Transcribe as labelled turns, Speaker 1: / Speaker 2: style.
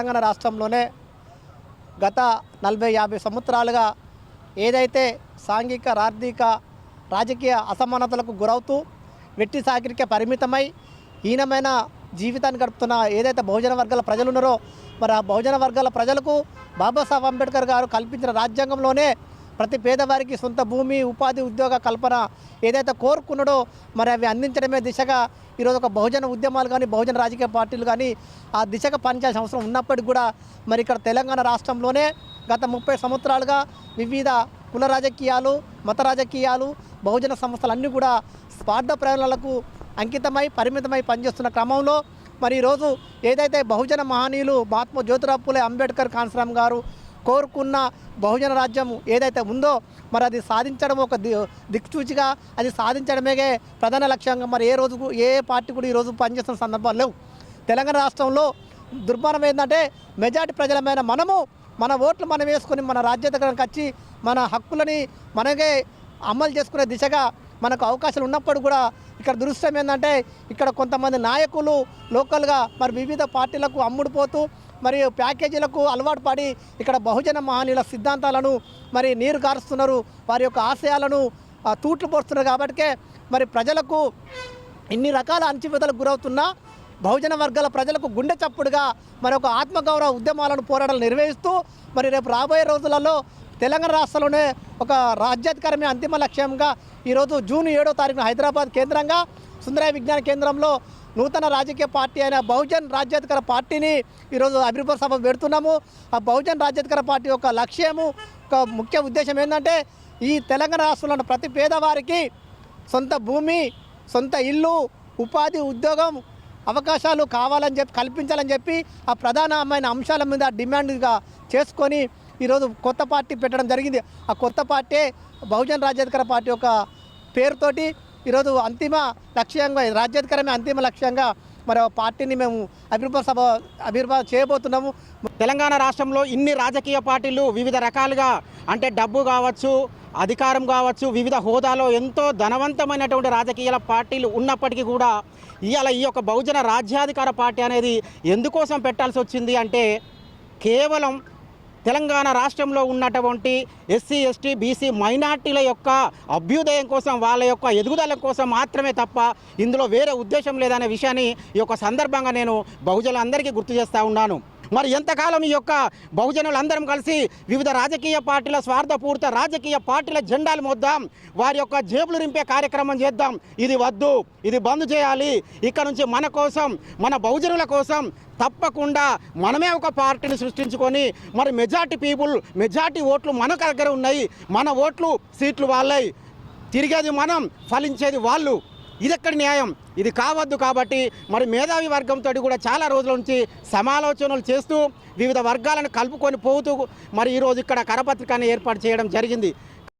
Speaker 1: తెలంగాణ రాష్ట్రంలోనే గత 40-50 సంవత్సరాలుగా ఏదైతే సాంఘిక ఆర్థిక రాజకీయ అసమానతలకు గురవుతూ వెట్టి సాకిరికే పరిమితమై హీనమైన జీవితాన్ని గడుపుతున్న ఏదైతే బహుజన వర్గాల ప్రజలు ఉన్నారో మరి ఆ బహుజన వర్గాల ప్రజలకు బాబాసాహెబ్ అంబేద్కర్ గారు కల్పించిన రాజ్యాంగంలోనే ప్రతి పేదవారికి సొంత భూమి ఉపాధి ఉద్యోగ కల్పన ఏదైతే కోరుకున్నాడో మరి అవి అందించడమే దిశగా ఈరోజు ఒక బహుజన ఉద్యమాలు కానీ బహుజన రాజకీయ పార్టీలు కానీ ఆ దిశగా పనిచేయాల్సిన అవసరం ఉన్నప్పటికీ కూడా మరి ఇక్కడ తెలంగాణ రాష్ట్రంలోనే గత 30 సంవత్సరాలుగా వివిధ కుల రాజకీయాలు మత రాజకీయాలు బహుజన సంస్థలన్నీ కూడా స్వార్థ ప్రయోజనాలకు అంకితమై పరిమితమై పనిచేస్తున్న క్రమంలో మరి ఈరోజు ఏదైతే బహుజన మహనీయులు మహాత్మా జ్యోతిరావు పూలే అంబేద్కర్ కాన్సరామ్ గారు కోరుకున్న బహుజన రాజ్యం ఏదైతే ఉందో మరి అది సాధించడం ఒక దిక్సూచిగా అది సాధించడమే ప్రధాన లక్ష్యంగా మరి ఏ పార్టీ కూడా ఈరోజు పనిచేస్తున్న సందర్భాలు లేవు. తెలంగాణ రాష్ట్రంలో దుర్మానం ఏంటంటే మెజార్టీ ప్రజలమైన మనము మన ఓట్లు మనం వేసుకొని మన రాజ్యాధికారానికి వచ్చి మన హక్కులని మనకే అమలు చేసుకునే దిశగా మనకు అవకాశాలు ఉన్నప్పుడు కూడా ఇక్కడ దురదృష్టం ఏంటంటే ఇక్కడ కొంతమంది నాయకులు లోకల్గా మరి వివిధ పార్టీలకు అమ్ముడుపోతూ మరియు ప్యాకేజీలకు అలవాటు పడి ఇక్కడ బహుజన మహనీయుల సిద్ధాంతాలను మరి నీరు కారుస్తున్నారు, వారి యొక్క ఆశయాలను తూట్లు పోస్తున్నారు. కాబట్టికే మరి ప్రజలకు ఇన్ని రకాల అణచివేతలకు గురవుతున్నా బహుజన వర్గాల ప్రజలకు గుండె చప్పుడుగా మరి ఒక ఆత్మగౌరవ ఉద్యమాలను పోరాటాలు నిర్వహిస్తూ మరి రేపు రాబోయే రోజులలో తెలంగాణ రాష్ట్రంలోనే ఒక రాజ్యాధికారమే అంతిమ లక్ష్యంగా ఈరోజు జూన్ 7వ తారీఖున హైదరాబాద్ కేంద్రంగా సుందరయ్య విజ్ఞాన కేంద్రంలో నూతన రాజకీయ పార్టీ అయిన బహుజన్ రాజ్యాధికార పార్టీని ఈరోజు ఆవిర్భావ సభ పెడుతున్నాము. ఆ బహుజన్ రాజ్యాధికార పార్టీ యొక్క లక్ష్యము ఒక ముఖ్య ఉద్దేశం ఏంటంటే ఈ తెలంగాణ రాష్ట్రంలో ప్రతి పేదవారికి సొంత భూమి సొంత ఇల్లు ఉపాధి ఉద్యోగం అవకాశాలు కావాలని చెప్పి కల్పించాలని చెప్పి ఆ ప్రధానమైన అంశాల మీద డిమాండ్గా చేసుకొని ఈరోజు కొత్త పార్టీ పెట్టడం జరిగింది. ఆ కొత్త పార్టీ బహుజన్ రాజ్యాధికార పార్టీ యొక్క పేరుతోటి ఈరోజు అంతిమ లక్ష్యంగా రాజ్యాధికారమే అంతిమ లక్ష్యంగా మరి పార్టీని మేము ఆవిర్భావం చేయబోతున్నాము.
Speaker 2: తెలంగాణ రాష్ట్రంలో ఇన్ని రాజకీయ పార్టీలు వివిధ రకాలుగా అంటే డబ్బు కావచ్చు అధికారం కావచ్చు వివిధ హోదాలో ఎంతో ధనవంతమైనటువంటి రాజకీయ పార్టీలు ఉన్నప్పటికీ కూడా ఇవాళ ఈ యొక్క బహుజన రాజ్యాధికార పార్టీ అనేది ఎందుకోసం పెట్టాల్సి వచ్చింది అంటే కేవలం తెలంగాణ రాష్ట్రంలో ఉన్నటువంటి ఎస్సీ ఎస్టీ బీసీ మైనార్టీల యొక్క అభ్యుదయం కోసం వాళ్ళ యొక్క ఎదుగుదల కోసం మాత్రమే తప్ప ఇందులో వేరే ఉద్దేశం లేదనే విషయాన్ని ఈ యొక్క సందర్భంగా నేను బహుజనులందరికీ గుర్తు చేస్తూ ఉన్నాను. మరి ఎంతకాలం ఈ యొక్క బహుజనులందరం కలిసి వివిధ రాజకీయ పార్టీల స్వార్థపూరిత రాజకీయ పార్టీల జెండాలు మోద్దాం, వారి యొక్క జేబులు నింపే కార్యక్రమం చేద్దాం. ఇది వద్దు, ఇది బంద్ చేయాలి. ఇక్కడ నుంచి మన కోసం మన బహుజనుల కోసం తప్పకుండా మనమే ఒక పార్టీని సృష్టించుకొని మరి మెజార్టీ ఓట్లు మన దగ్గర ఉన్నాయి, మన ఓట్లు సీట్లు వాళ్ళై, తిరిగేది మనం ఫలించేది వాళ్ళు. ఇది ఎక్కడి న్యాయం? ఇది కావద్దు. కాబట్టి మరి మేధావి వర్గంతో కూడా చాలా రోజుల నుంచి సమాలోచనలు చేస్తూ వివిధ వర్గాలను కలుపుకొని పోతూ మరి ఈరోజు ఇక్కడ కరపత్రికను ఏర్పాటు చేయడం జరిగింది.